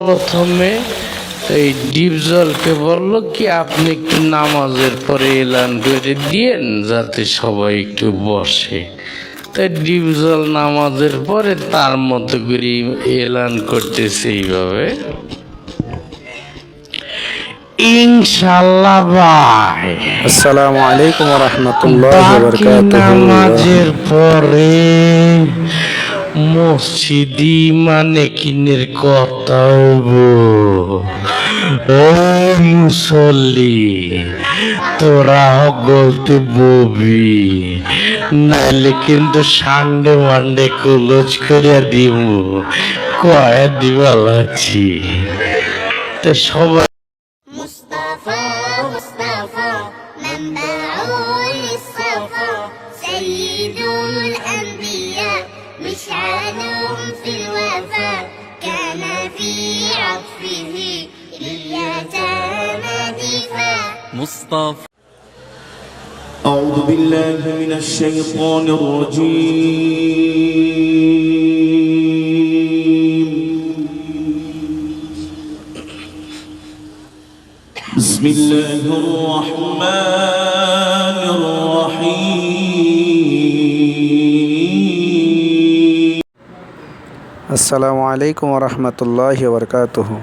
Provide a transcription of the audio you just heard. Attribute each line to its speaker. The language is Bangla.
Speaker 1: প্রথমে এই ডিপজলকে বলল কি আপনি একটু নামাজের পরে এলান করে দিয়েন যাতে সবাই একটু বসে। তাই ডিপজল নামাজের পরে তার মতো করে এলান করতেছে এইভাবে, ইনশাআল্লাহ ভাই
Speaker 2: আসসালামু আলাইকুম ওয়া রাহমাতুল্লাহি ওয়া বারাকাতুহু।
Speaker 1: নামাজের পরে মসজিদি মানে কিনের কথা ও মুসল্লি, তোরা গলতে ববি, নাইলে কিন্তু সানডে মানডে ক্লোজ করে দিব, কয়ে দিবা লাগছি। তো সবাই
Speaker 3: مصطفى مصطفى منبع للصفا سيد الأنبياء مشعلهم في الوفاء كان في عطفه لليتامى دفاع
Speaker 4: مصطفى.
Speaker 5: أعوذ بالله من الشيطان الرجيم. بسم الله الرحمن الرحيم.
Speaker 2: আসসালামু আলাইকুম ওয়া রাহমাতুল্লাহি ওয়া বারাকাতুহু।